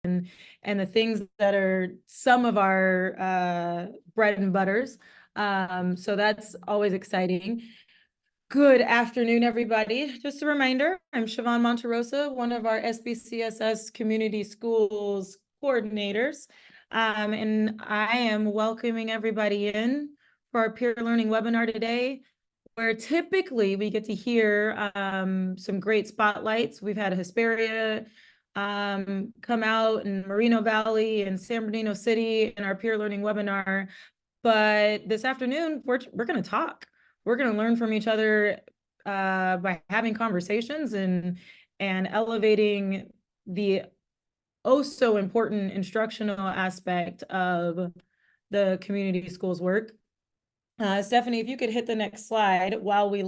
and the things that are some of our bread and butters. So that's always exciting. Good afternoon, everybody. Just a reminder, I'm Siobhan Monterosa, one of our SBCSS Community Schools coordinators. And I am welcoming everybody in for our peer learning webinar today, where typically we get to hear some great spotlights. We've had Hesperia come out in Moreno Valley and San Bernardino City in our peer learning webinar. But this afternoon, we're going to talk. We're going to learn from each other by having conversations and elevating the so important instructional aspect of the community schools work. Stephanie, if you could hit the next slide while we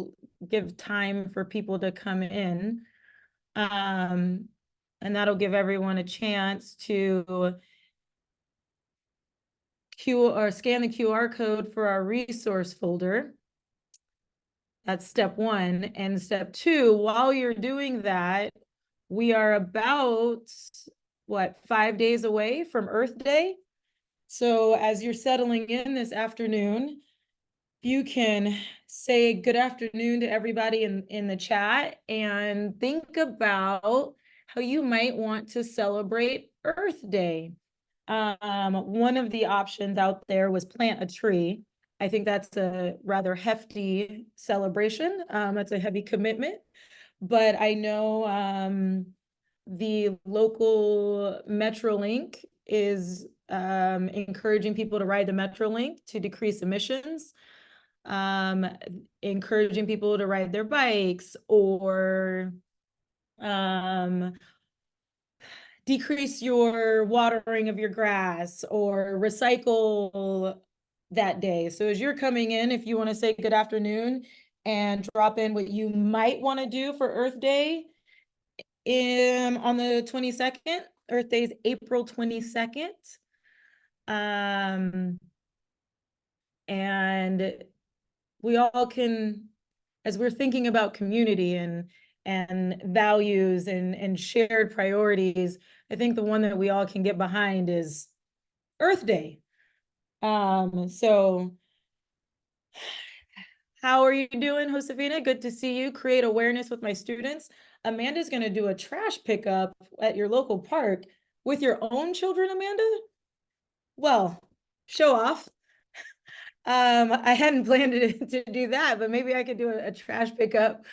give time for people to come in. And that'll give everyone a chance to scan the QR code for our resource folder. That's step one. And step two, while you're doing that, we are about, 5 days away from Earth Day. So as you're settling in this afternoon, you can say good afternoon to everybody in the chat and think about how you might want to celebrate Earth Day. One of the options out there was plant a tree. I think that's a rather hefty celebration. That's a heavy commitment, but I know the local Metrolink is encouraging people to ride the Metrolink to decrease emissions, encouraging people to ride their bikes or decrease your watering of your grass or recycle that day. So as you're coming in, if you want to say good afternoon and drop in what you might want to do for Earth Day on the 22nd, Earth Day is April 22nd. And we all can, as we're thinking about community and values and shared priorities, I think the one that we all can get behind is Earth Day. So how are you doing, Josefina? Good to see you. Create awareness with my students. Amanda's going to do a trash pickup at your local park with your own children, Amanda? Well, show off. I hadn't planned to do that, but maybe I could do a trash pickup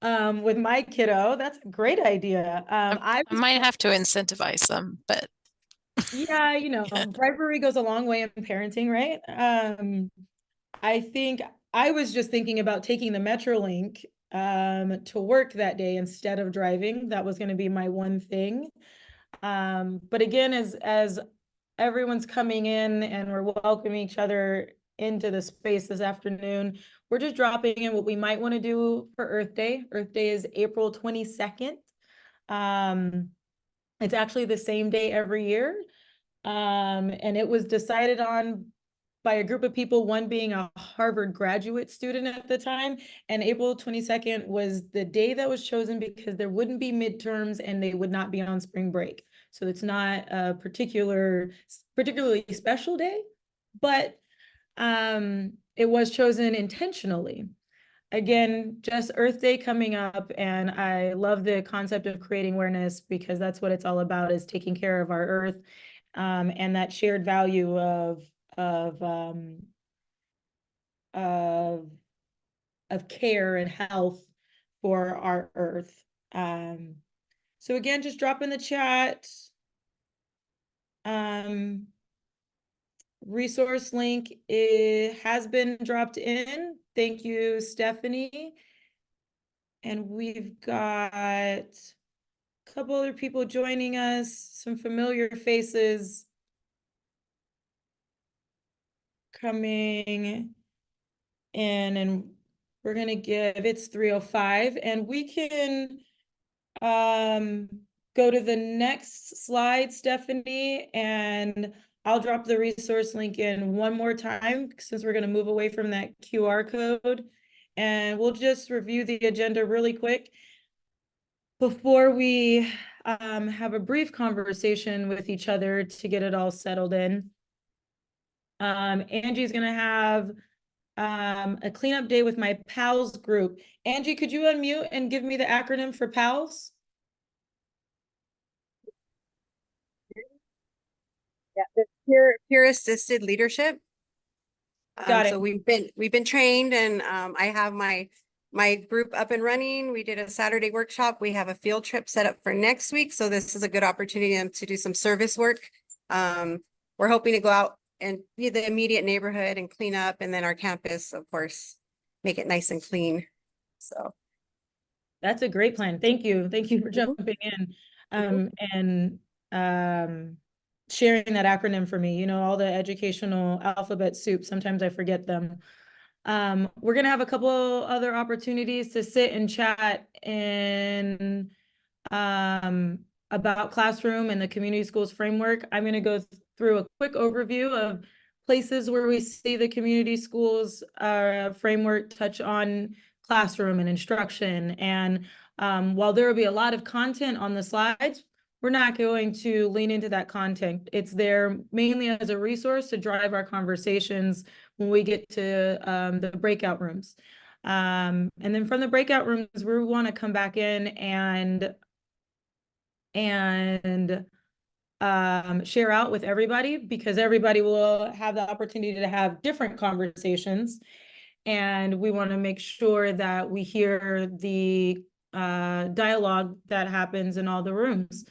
with my kiddo. That's a great idea. I might have to incentivize them, but yeah, bribery goes a long way in parenting, right? I think I was just thinking about taking the Metrolink to work that day instead of driving. That was going to be my one thing. But again, as everyone's coming in and we're welcoming each other into the space this afternoon, we're just dropping in what we might want to do for Earth Day. Earth Day is April 22nd. It's actually the same day every year. And it was decided on by a group of people, one being a Harvard graduate student at the time. And April 22nd was the day that was chosen because there wouldn't be midterms and they would not be on spring break. So it's not a particularly special day, but it was chosen intentionally. Again, just Earth Day coming up, and I love the concept of creating awareness because that's what it's all about, is taking care of our Earth, and that shared value of care and health for our Earth. So again, just drop in the chat. Resource link has been dropped in. Thank you, Stephanie. And we've got a couple other people joining us, some familiar faces coming in, and we're going to give, it's 3:05, and we can go to the next slide, Stephanie, and I'll drop the resource link in one more time since we're going to move away from that QR code, and we'll just review the agenda really quick before we have a brief conversation with each other to get it all settled in. Angie's gonna have a cleanup day with my PALS group. Angie, could you unmute and give me the acronym for PALS? Yeah, the peer assisted leadership. Got it. So we've been trained, and I have my group up and running. We did a Saturday workshop. We have a field trip set up for next week. So this is a good opportunity to do some service work. We're hoping to go out and be the immediate neighborhood and clean up, and then our campus, of course, make it nice and clean. So That's a great plan. Thank you. Thank you for Mhm. jumping in. And sharing that acronym for me. You know, all the educational alphabet soup, sometimes I forget them. We're gonna have a couple other opportunities to sit and chat in about classroom and the community schools framework. I'm gonna go through a quick overview of places where we see the community schools framework touch on classroom and instruction. And while there will be a lot of content on the slides, we're not going to lean into that content. It's there mainly as a resource to drive our conversations when we get to the breakout rooms. And then from the breakout rooms, we want to come back in and share out with everybody, because everybody will have the opportunity to have different conversations. And we want to make sure that we hear the dialogue that happens in all the rooms.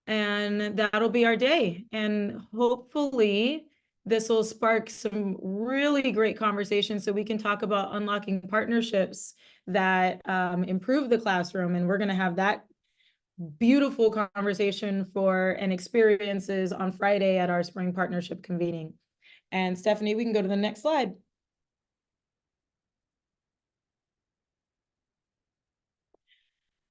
And that'll be our day. And hopefully this will spark some really great conversations so we can talk about unlocking partnerships that improve the classroom. And we're going to have that beautiful conversation for and experiences on Friday at our spring partnership convening. And Stephanie, we can go to the next slide.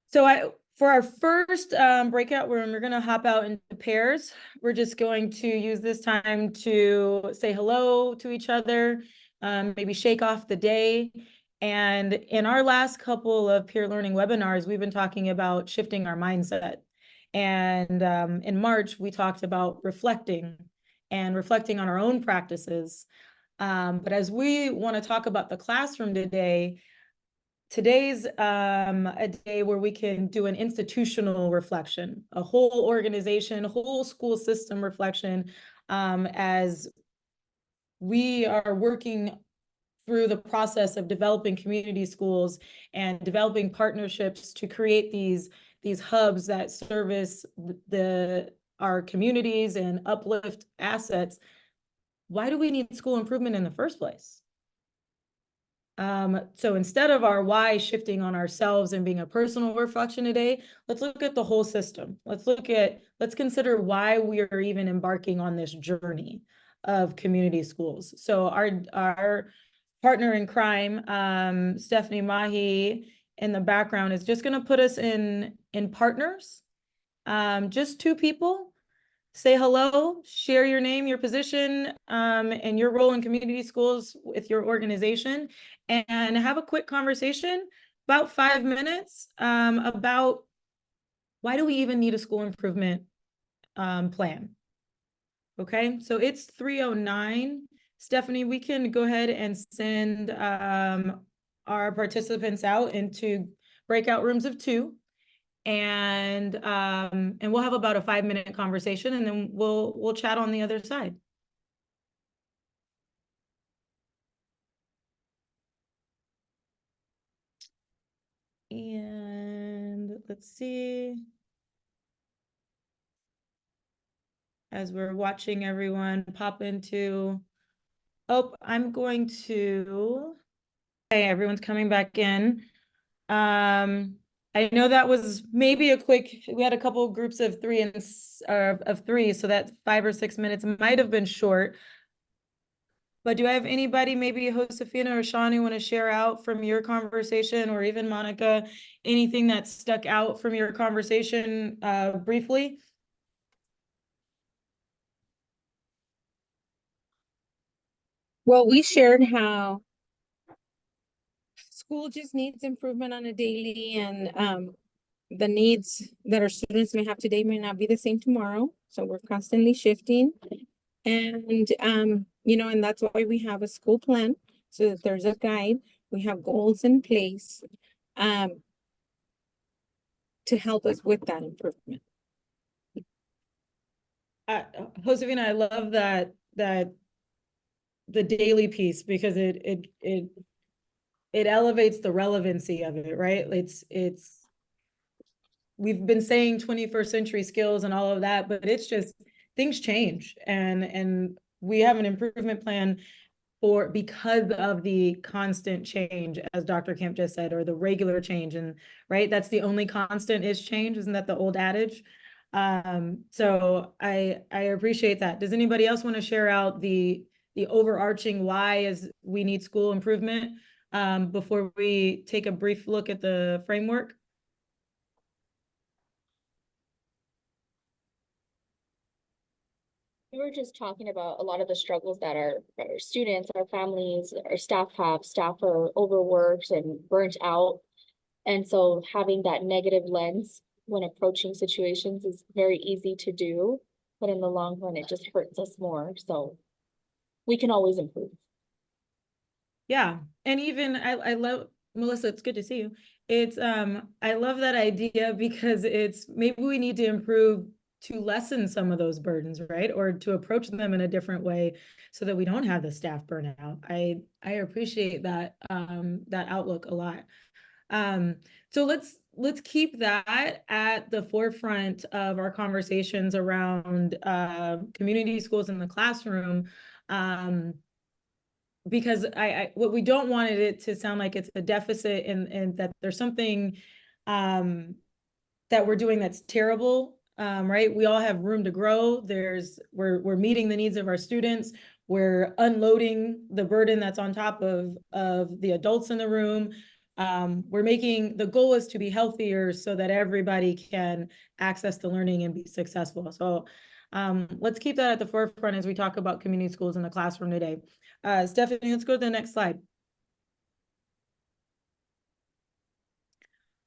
So for our first breakout room, we're going to hop out into pairs. We're just going to use this time to say hello to each other, maybe shake off the day. And in our last couple of peer learning webinars, we've been talking about shifting our mindset. And in March, we talked about reflecting on our own practices. But as we want to talk about the classroom today, today's a day where we can do an institutional reflection, a whole organization, a whole school system reflection, as we are working through the process of developing community schools and developing partnerships to create these hubs that service our communities and uplift assets. Why do we need school improvement in the first place? So instead of our why shifting on ourselves and being a personal reflection today, let's look at the whole system. Let's consider why we are even embarking on this journey of community schools. So our partner in crime, Stephanie Mahi, in the background, is just going to put us in partners, just two people. Say hello, share your name, your position, and your role in community schools with your organization, and have a quick conversation, about 5 minutes, about why do we even need a school improvement plan? Okay, so it's 3:09. Stephanie, we can go ahead and send our participants out into breakout rooms of 2. And we'll have about a 5-minute conversation, and then we'll chat on the other side. And let's see. As we're watching everyone pop into, I'm going to, okay, everyone's coming back in. I know that was maybe we had a couple of groups of 3 of 3, so that 5 or 6 minutes might have been short. But do I have anybody, maybe Josefina or Sean, who want to share out from your conversation, or even Monica, anything that stuck out from your conversation briefly? Well, we shared how school just needs improvement on a daily, and the needs that our students may have today may not be the same tomorrow. So we're constantly shifting. And, and that's why we have a school plan, so that there's a guide, we have goals in place, to help us with that improvement. Josefina, I love that the daily piece, because it elevates the relevancy of it, right? We've been saying 21st century skills and all of that, but it's just things change, and we have an improvement plan because of the constant change, as Dr. Kemp just said, or the regular change. And right, that's the only constant is change. Isn't that the old adage? So I appreciate that. Does anybody else want to share out the overarching why is we need school improvement before we take a brief look at the framework? We were just talking about a lot of the struggles that our students, our families, our staff have. Staff are overworked and burnt out. And so having that negative lens when approaching situations is very easy to do, but in the long run, it just hurts us more. So we can always improve. Yeah. And even I love, Melissa, it's good to see you. It's I love that idea, because it's maybe we need to improve to lessen some of those burdens, right? Or to approach them in a different way so that we don't have the staff burnout. I appreciate that that outlook a lot. So let's keep that at the forefront of our conversations around community schools in the classroom. Because what we don't want it to sound like it's a deficit, and that there's something that we're doing that's terrible, right? We all have room to grow. We're meeting the needs of our students. We're unloading the burden that's on top of the adults in the room. The goal is to be healthier so that everybody can access the learning and be successful. So let's keep that at the forefront as we talk about community schools in the classroom today. Stephanie, let's go to the next slide.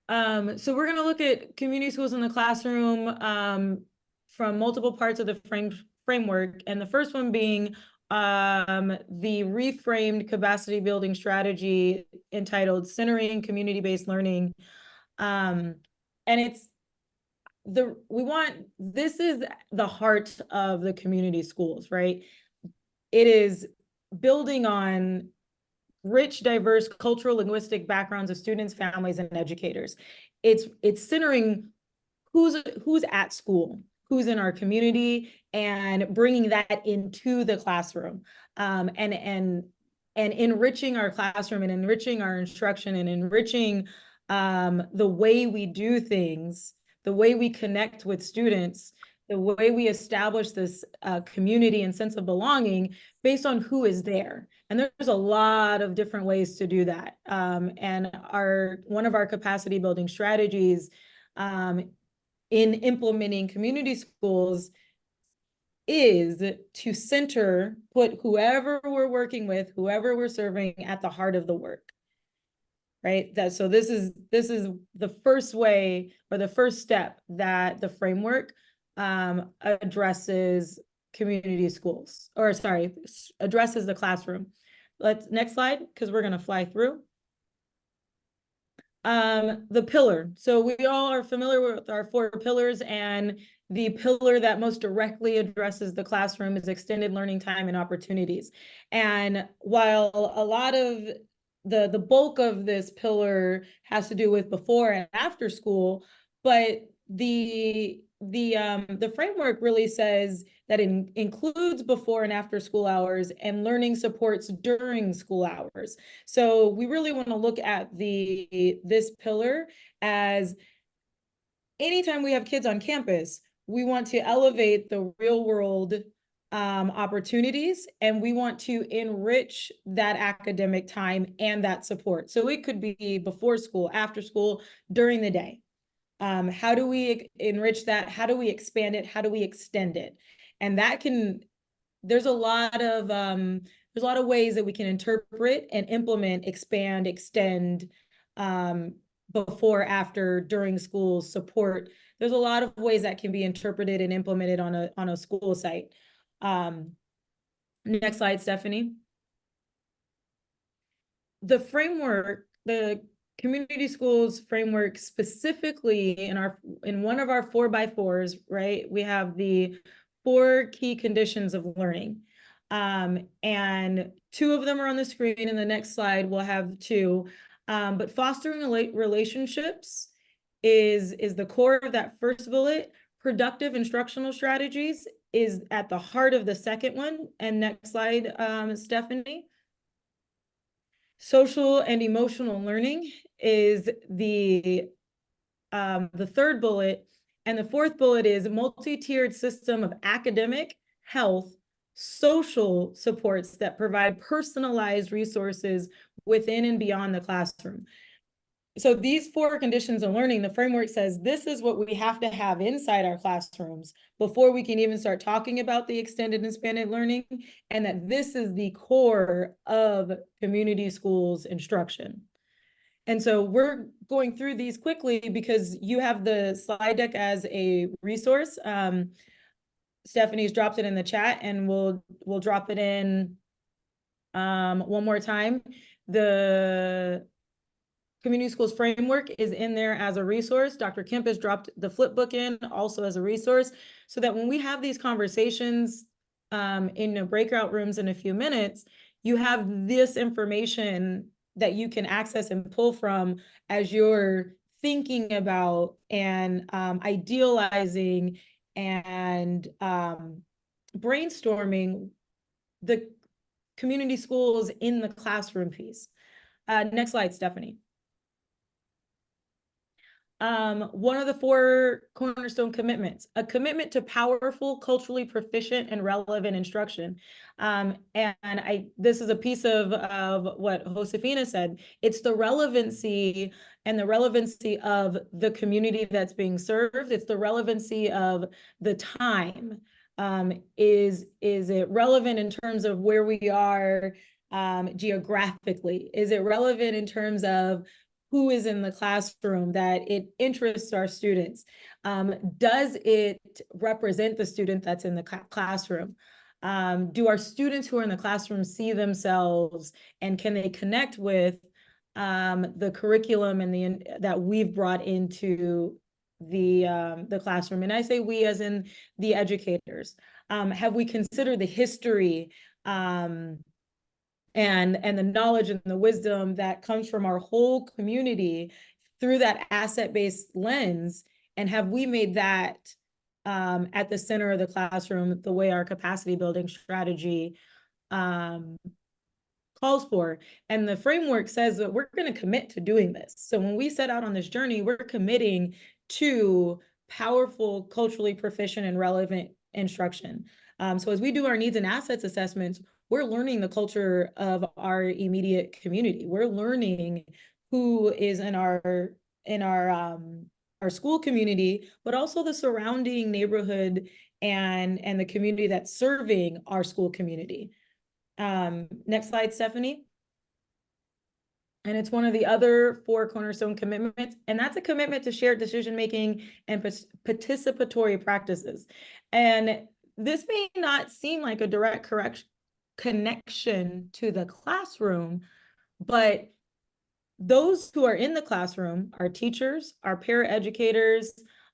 So we're going to look at community schools in the classroom from multiple parts of the framework. And the first one being the reframed capacity building strategy entitled Centering Community-Based Learning. And this is the heart of the community schools, right? It is building on rich, diverse cultural, linguistic backgrounds of students, families, and educators. It's centering who's at school, who's in our community, and bringing that into the classroom, and enriching our classroom, and enriching our instruction, and enriching the way we do things, the way we connect with students, the way we establish this community and sense of belonging based on who is there. And there's a lot of different ways to do that. And one of our capacity building strategies in implementing community schools is to put whoever we're working with, whoever we're serving at the heart of the work. Right? So this is the first way, or the first step, that the framework addresses community schools, or sorry, addresses the classroom. Next slide, because we're going to fly through. The pillar. So we all are familiar with our 4 pillars, and the pillar that most directly addresses the classroom is extended learning time and opportunities. And while a lot of the bulk of this pillar has to do with before and after school, but the framework really says that it includes before and after school hours and learning supports during school hours. So we really want to look at this pillar as anytime we have kids on campus, we want to elevate the real world opportunities, and we want to enrich that academic time and that support. So it could be before school, after school, during the day. How do we enrich that? How do we expand it? How do we extend it? And there's a lot of ways that we can interpret and implement, expand, extend before, after, during school support. There's a lot of ways that can be interpreted and implemented on a school site. Next slide, Stephanie. The framework, the community schools framework, specifically in one of our 4x4s, right? We have the 4 key conditions of learning. And 2 of them are on the screen. In the next slide, we'll have 2. But fostering relationships is the core of that first bullet. Productive instructional strategies is at the heart of the second one. And next slide, Stephanie. Social and emotional learning is the third bullet. And the fourth bullet is a multi-tiered system of academic, health, social supports that provide personalized resources within and beyond the classroom. So these 4 conditions of learning, the framework says this is what we have to have inside our classrooms before we can even start talking about the extended and expanded learning, and that this is the core of community schools instruction. And so we're going through these quickly because you have the slide deck as a resource. Stephanie's dropped it in the chat, and we'll drop it in one more time. The Community Schools Framework is in there as a resource. Dr. Kemp has dropped the flip book in also as a resource, so that when we have these conversations in the breakout rooms in a few minutes, you have this information that you can access and pull from as you're thinking about and idealizing and brainstorming the community schools in the classroom piece. Next slide, Stephanie. One of the 4 cornerstone commitments, a commitment to powerful, culturally proficient, and relevant instruction. This is a piece of what Josefina said. It's the relevancy of the community that's being served. It's the relevancy of the time. Is it relevant in terms of where we are geographically? Is it relevant in terms of who is in the classroom, that it interests our students? Does it represent the student that's in the classroom? Do our students who are in the classroom see themselves, and can they connect with the curriculum and that we've brought into the classroom? And I say we as in the educators. Have we considered the history and the knowledge and the wisdom that comes from our whole community through that asset-based lens? And have we made that at the center of the classroom, the way our capacity building strategy calls for? And the framework says that we're going to commit to doing this. So when we set out on this journey, we're committing to powerful, culturally proficient, and relevant instruction. So as we do our needs and assets assessments, we're learning the culture of our immediate community. We're learning who is in our school community, but also the surrounding neighborhood and the community that's serving our school community. Next slide, Stephanie. And it's one of the other 4 cornerstone commitments, and that's a commitment to shared decision-making and participatory practices. And this may not seem like a direct connection to the classroom, but those who are in the classroom, our teachers, our paraeducators,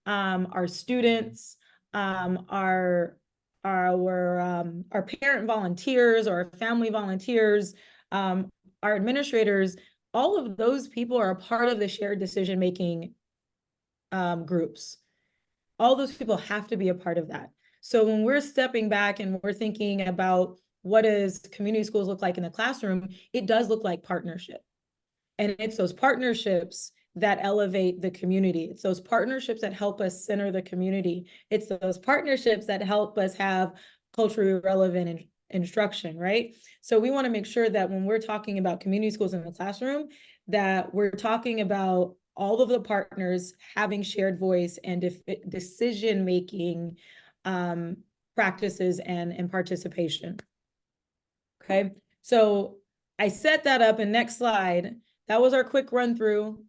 our students, our parent volunteers, or family volunteers, our administrators, all of those people are a part of the shared decision-making groups. All those people have to be a part of that. So when we're stepping back and we're thinking about what does community schools look like in the classroom, it does look like partnership. And it's those partnerships that elevate the community. It's those partnerships that help us center the community. It's those partnerships that help us have culturally relevant instruction, right? So we want to make sure that when we're talking about community schools in the classroom, that we're talking about all of the partners having shared voice and decision-making practices and participation. Okay, so I set that up, and next slide, that was our quick run through.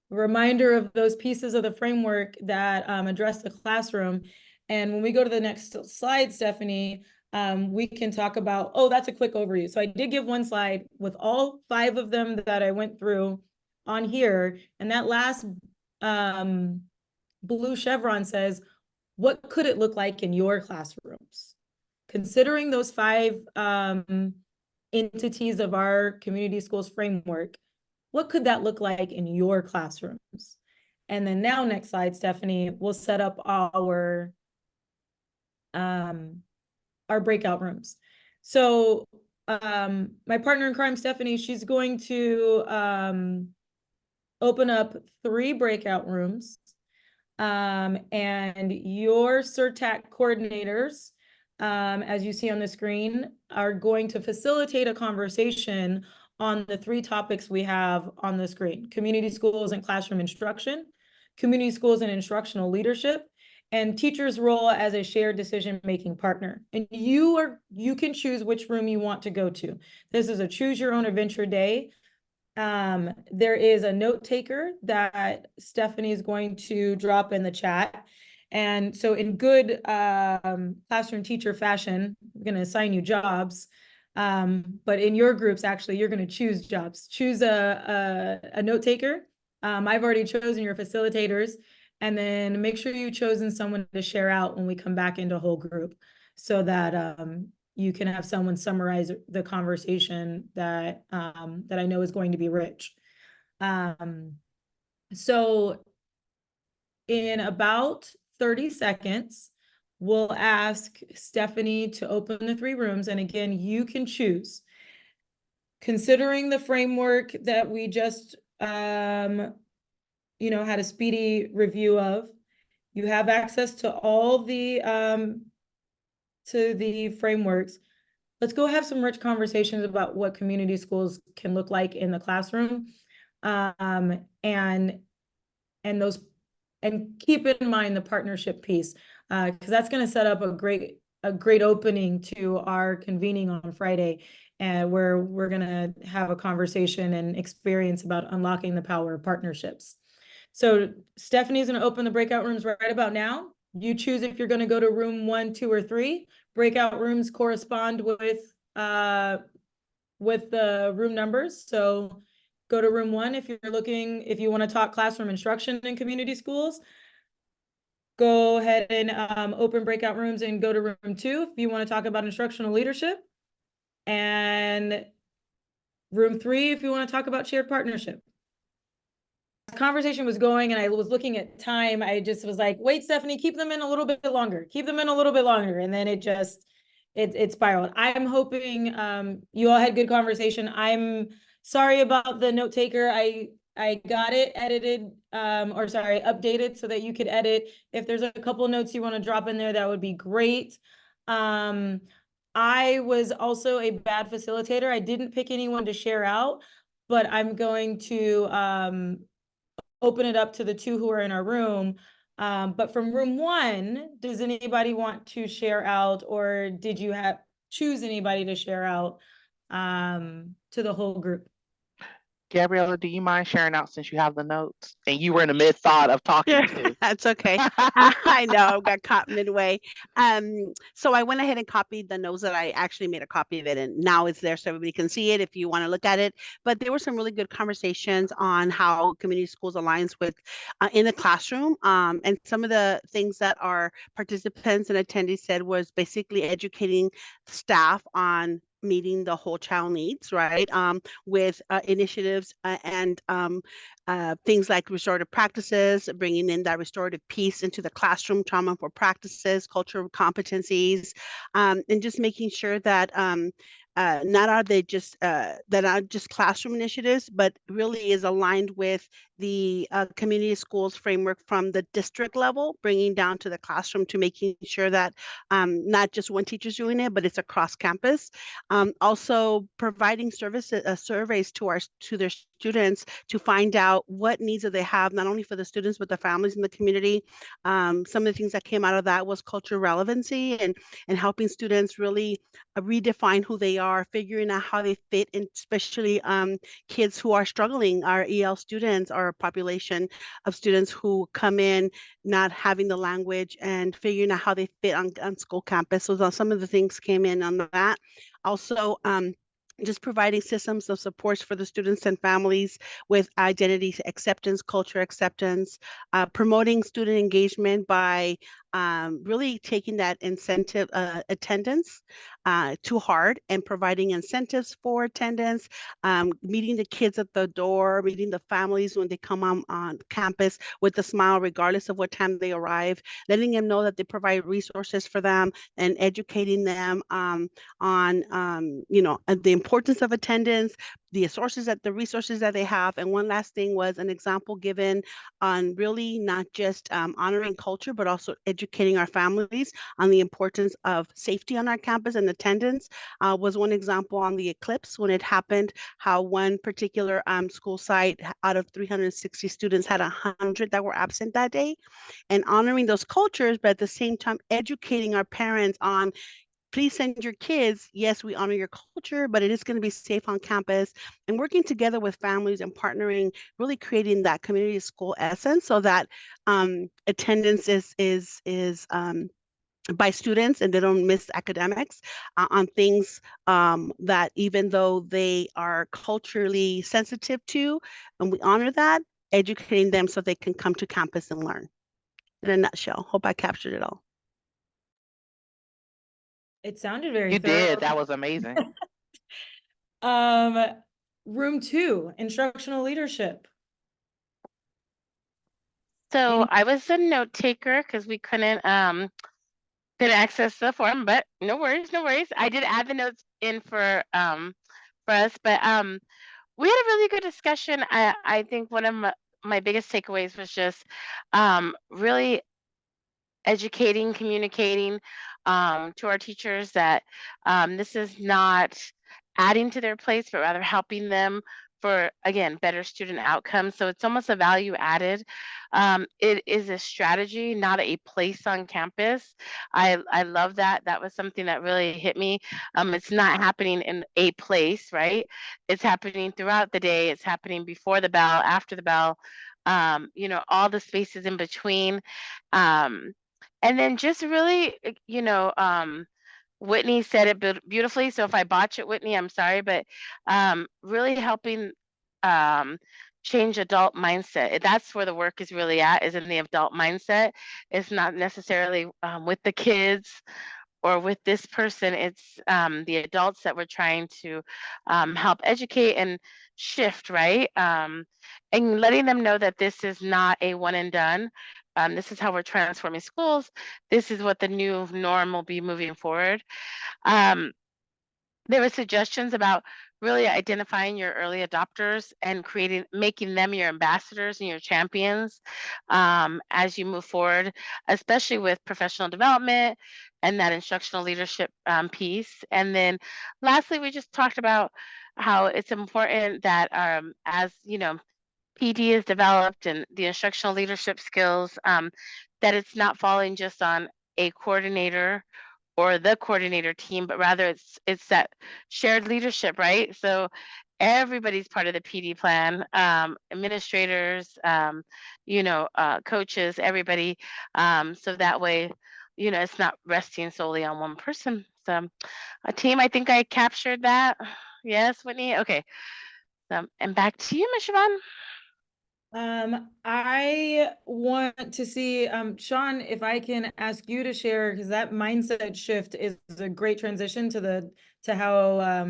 reminder of those pieces of the framework that address the classroom. And when we go to the next slide, Stephanie, we can talk about, oh, that's a quick overview. So I did give one slide with all 5 of them that I went through on here. And that last blue chevron says, what could it look like in your classrooms? Considering those 5 entities of our community schools framework, what could that look like in your classrooms? And then now, next slide, Stephanie, we'll set up our breakout rooms. So my partner in crime, Stephanie, she's going to open up 3 breakout rooms. And your CERTAC coordinators, as you see on the screen, are going to facilitate a conversation on the 3 topics we have on the screen: community schools and classroom instruction, community schools and instructional leadership, and teachers' role as a shared decision-making partner. And you can choose which room you want to go to. This is a choose your own adventure day. There is a note taker that Stephanie is going to drop in the chat. And so in good classroom teacher fashion, I'm going to assign you jobs. But in your groups, actually, you're going to choose jobs. Choose a note taker. I've already chosen your facilitators. And then make sure you've chosen someone to share out when we come back into a whole group, so that you can have someone summarize the conversation that I know is going to be rich. So in about 30 seconds, we'll ask Stephanie to open the 3 rooms. And again, you can choose. Considering the framework that we just had a speedy review of, you have access to all the frameworks. Let's go have some rich conversations about what community schools can look like in the classroom, and keep in mind the partnership piece, because that's going to set up a great opening to our convening on Friday, where we're going to have a conversation and experience about unlocking the power of partnerships. So Stephanie's going to open the breakout rooms right about now. You choose if you're going to go to room 1, 2, or 3. Breakout rooms correspond with the room numbers. So go to room 1 if you want to talk classroom instruction in community schools. Go ahead and open breakout rooms and go to room 2 if you want to talk about instructional leadership. And room 3 if you want to talk about shared partnership. Conversation was going and I was looking at time, I just was like, wait, Stephanie, keep them in a little bit longer. And then it spiraled. I'm hoping you all had good conversation. I'm sorry about the note taker. I got it edited, updated so that you could edit. If there's a couple of notes you want to drop in there, that would be great. I was also a bad facilitator. I didn't pick anyone to share out, but I'm going to open it up to the 2 who are in our room. But from room 1, does anybody want to share out, or did you choose anybody to share out to the whole group? Gabriella, do you mind sharing out since you have the notes and you were in the mid-thought of talking to? That's okay. I know, got caught midway. So I went ahead and copied the notes that I actually made a copy of it, and now it's there so everybody can see it if you want to look at it. But there were some really good conversations on how community schools aligns with in the classroom. And some of the things that our participants and attendees said was basically educating staff on meeting the whole child needs, right? With initiatives and things like restorative practices, bringing in that restorative piece into the classroom, trauma for practices, cultural competencies, and just making sure that not are they just that are just classroom initiatives, but really is aligned with the community schools framework from the district level, bringing down to the classroom to making sure that not just one teacher's doing it, but it's across campus. Also providing surveys to their students to find out what needs that they have, not only for the students, but the families in the community. Some of the things that came out of that was cultural relevancy and helping students really redefine who they are are figuring out how they fit in, especially kids who are struggling, our EL students, our population of students who come in not having the language and figuring out how they fit on school campus. So some of the things came in on that. Also, just providing systems of supports for the students and families with identity acceptance, culture acceptance, promoting student engagement by really taking that incentive attendance too hard and providing incentives for attendance, meeting the kids at the door, meeting the families when they come on campus with a smile, regardless of what time they arrive, letting them know that they provide resources for them and educating them on the importance of attendance, the resources that they have. And one last thing was an example given on really not just honoring culture, but also educating our families on the importance of safety on our campus. And attendance was one example on the eclipse when it happened, how one particular school site out of 360 students had 100 that were absent that day, and honoring those cultures, but at the same time educating our parents on, please send your kids. Yes, we honor your culture, but it is going to be safe on campus, and working together with families and partnering, really creating that community school essence so that attendance is by students and they don't miss academics on things that even though they are culturally sensitive to, and we honor that, educating them so they can come to campus and learn. In a nutshell, hope I captured it all. It sounded very You thorough. did. That was amazing. Room 2, instructional leadership. So Any- I was a note taker because we couldn't access the form, but no worries, no worries. I did add the notes in for us, but we had a really good discussion. I think one of my biggest takeaways was just really educating, communicating to our teachers that this is not adding to their plates, but rather helping them for, again, better student outcomes. So it's almost a value added. It is a strategy, not a place on campus. I love that. That was something that really hit me. It's not happening in a place, right? It's happening throughout the day. It's happening before the bell, after the bell, all the spaces in between. And then just really, Whitney said it beautifully. So if I botch it, Whitney, I'm sorry, but really helping change adult mindset. That's where the work is really at, is in the adult mindset. It's not necessarily with the kids or with this person. It's the adults that we're trying to help educate and shift, right? And letting them know that this is not a one and done. This is how we're transforming schools. This is what the new norm will be moving forward. There were suggestions about really identifying your early adopters and making them your ambassadors and your champions as you move forward, especially with professional development and that instructional leadership piece. And then lastly, we just talked about how it's important that as PD is developed and the instructional leadership skills, that it's not falling just on a coordinator or the coordinator team, but rather it's that shared leadership, right? So everybody's part of the PD plan, administrators, coaches, everybody. So that way, it's not resting solely on one person. So a team, I think I captured that. Yes, Whitney? Okay. And back to you, Ms. Siobhan. I want to see, Sean, if I can ask you to share, because that mindset shift is a great transition to how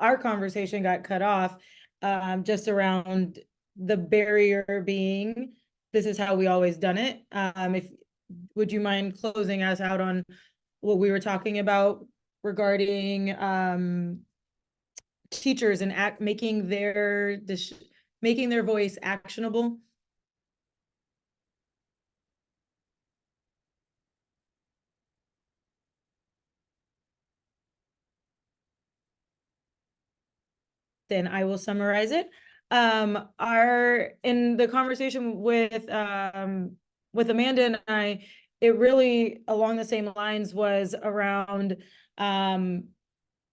our conversation got cut off, just around the barrier being, this is how we always done it. Would you mind closing us out on what we were talking about regarding teachers and making their voice actionable? Then I will summarize it. In the conversation with Amanda and I, it really along the same lines was around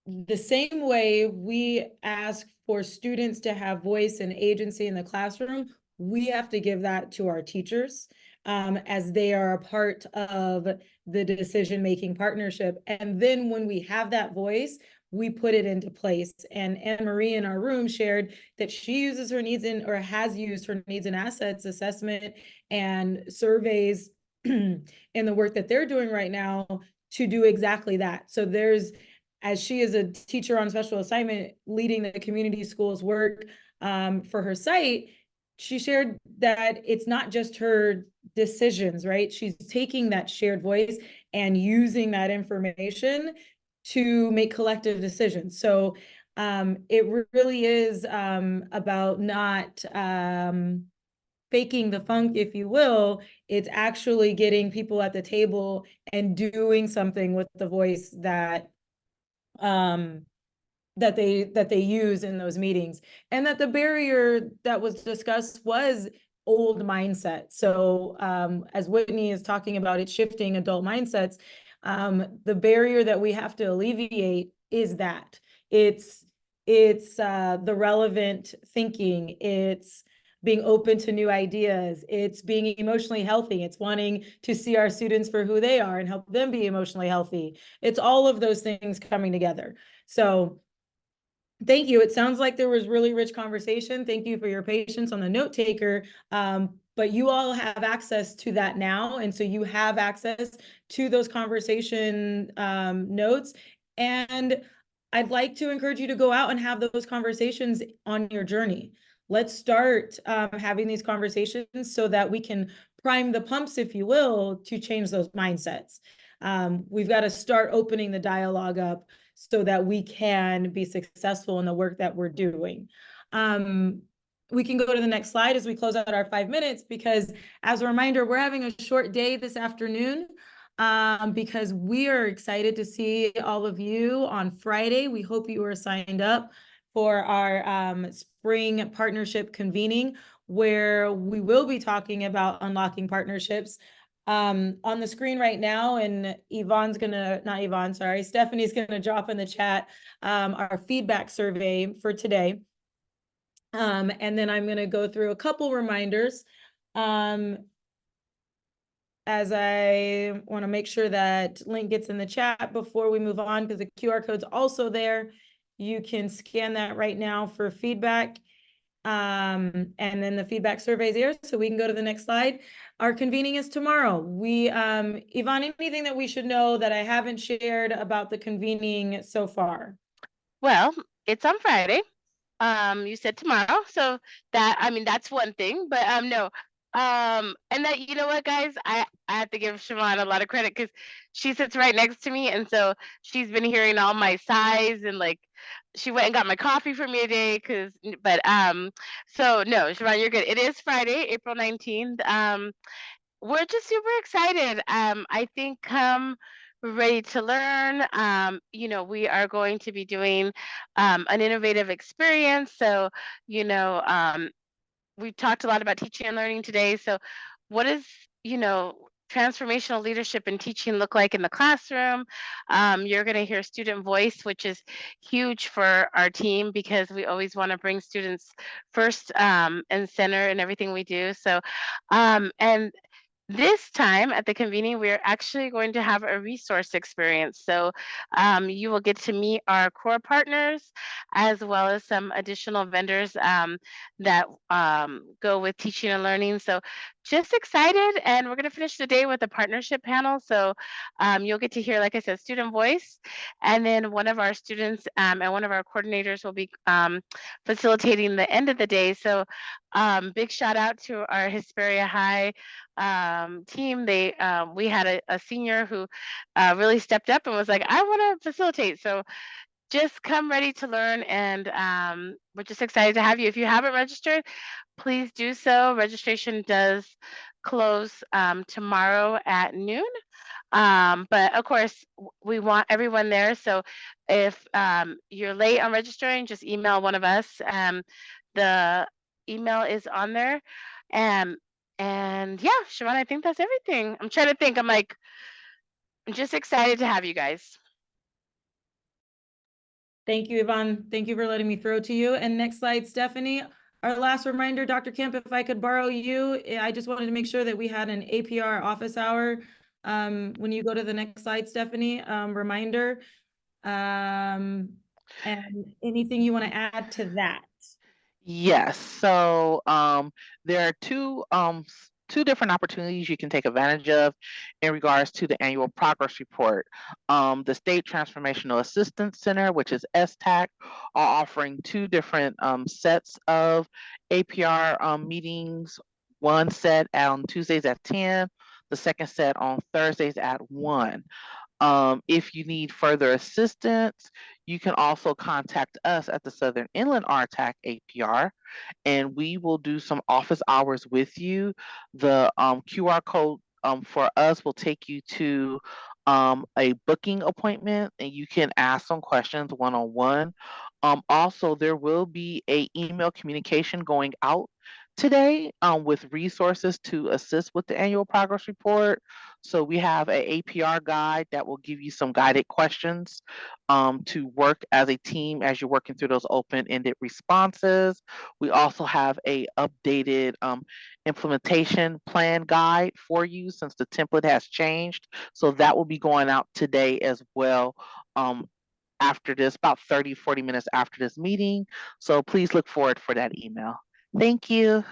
the same way we ask for students to have voice and agency in the classroom, we have to give that to our teachers, as they are a part of the decision-making partnership. And then when we have that voice, we put it into place. And Anne Marie in our room shared that she uses her needs in, or has used her needs and assets assessment and surveys in the work that they're doing right now to do exactly that. So there's, as she is a teacher on special assignment leading the community schools work for her site, she shared that it's not just her decisions, right? She's taking that shared voice and using that information to make collective decisions. So it really is about not faking the funk, if you will. It's actually getting people at the table and doing something with the voice that they use in those meetings. And that the barrier that was discussed was old mindset. So as Whitney is talking about it, shifting adult mindsets, the barrier that we have to alleviate is that it's the relevant thinking, it's being open to new ideas, it's being emotionally healthy, it's wanting to see our students for who they are and help them be emotionally healthy. It's all of those things coming together. So thank you. It sounds like there was really rich conversation. Thank you for your patience on the note taker. But you all have access to that now. And so you have access to those conversation notes. And I'd like to encourage you to go out and have those conversations on your journey. Let's start having these conversations so that we can prime the pumps, if you will, to change those mindsets. We've got to start opening the dialogue up so that we can be successful in the work that we're doing. We can go to the next slide as we close out our 5 minutes, because as a reminder, we're having a short day this afternoon because we are excited to see all of you on Friday. We hope you are signed up for our spring partnership convening, where we will be talking about unlocking partnerships. On the screen right now, and Stephanie's gonna drop in the chat our feedback survey for today. And then I'm gonna go through a couple reminders as I want to make sure that link gets in the chat before we move on, because the QR code's also there. You can scan that right now for feedback. And then the feedback survey is here, so we can go to the next slide. Our convening is tomorrow. Yvonne, anything that we should know that I haven't shared about the convening so far? Well, it's on Friday. You said tomorrow, so that, I mean, that's one thing, but no. And that, you know what, guys, I have to give Siobhan a lot of credit because she sits right next to me, and so she's been hearing all my sighs, and like she went and got my coffee for me today. So no, Siobhan, you're good. It is Friday, April 19th. We're just super excited. I think ready to learn. We are going to be doing an innovative experience. So, we talked a lot about teaching and learning today. So what does, transformational leadership and teaching look like in the classroom? You're going to hear student voice, which is huge for our team because we always want to bring students first and center in everything we do. So, and this time at the convening, we're actually going to have a resource experience. So you will get to meet our core partners as well as some additional vendors that go with teaching and learning. So just excited, and we're going to finish the day with a partnership panel. So you'll get to hear, like I said, student voice, and then one of our students and one of our coordinators will be facilitating the end of the day. So big shout out to our Hesperia High team. We had a senior who really stepped up and was like, I want to facilitate. So just come ready to learn, and we're just excited to have you. If you haven't registered, please do so. Registration does close tomorrow at noon. But of course, we want everyone there. So if you're late on registering, just email one of us. The email is on there. And yeah, Siobhan, I think that's everything. I'm trying to think. I'm just excited to have you guys. Thank you, Yvonne. Thank you for letting me throw to you. And next slide, Stephanie. Our last reminder, Dr. Kemp, if I could borrow you, I just wanted to make sure that we had an APR office hour. When you go to the next slide, Stephanie, reminder. And anything you want to add to that? Yes, so there are two different opportunities you can take advantage of in regards to the annual progress report. The State Transformational Assistance Center, which is STAC, are offering two different sets of APR meetings. One set on Tuesdays at 10, the second set on Thursdays at 1. If you need further assistance, you can also contact us at the Southern Inland RTAC APR, and we will do some office hours with you. The QR code for us will take you to a booking appointment, and you can ask some questions one-on-one. Also, there will be a email communication going out today with resources to assist with the annual progress report. So we have an APR guide that will give you some guided questions to work as a team as you're working through those open-ended responses. We also have a updated implementation plan guide for you since the template has changed. So that will be going out today as well. After this, about 30-40 minutes after this meeting. So please look forward for that email. Thank you.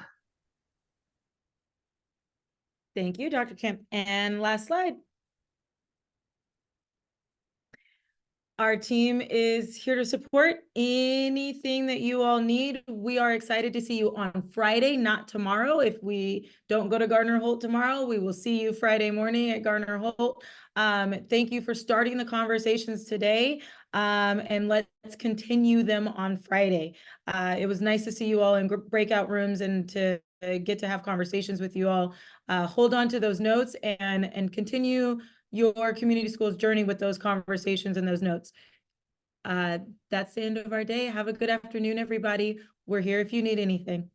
Thank you, Dr. Kemp. And last slide. Our team is here to support anything that you all need. We are excited to see you on Friday, not tomorrow. If we don't go to Gardner Holt tomorrow, we will see you Friday morning at Gardner Holt. Thank you for starting the conversations today. And let's continue them on Friday. It was nice to see you all in breakout rooms and to get to have conversations with you all. Hold on to those notes and continue your community schools journey with those conversations and those notes. That's the end of our day. Have a good afternoon, everybody. We're here if you need anything.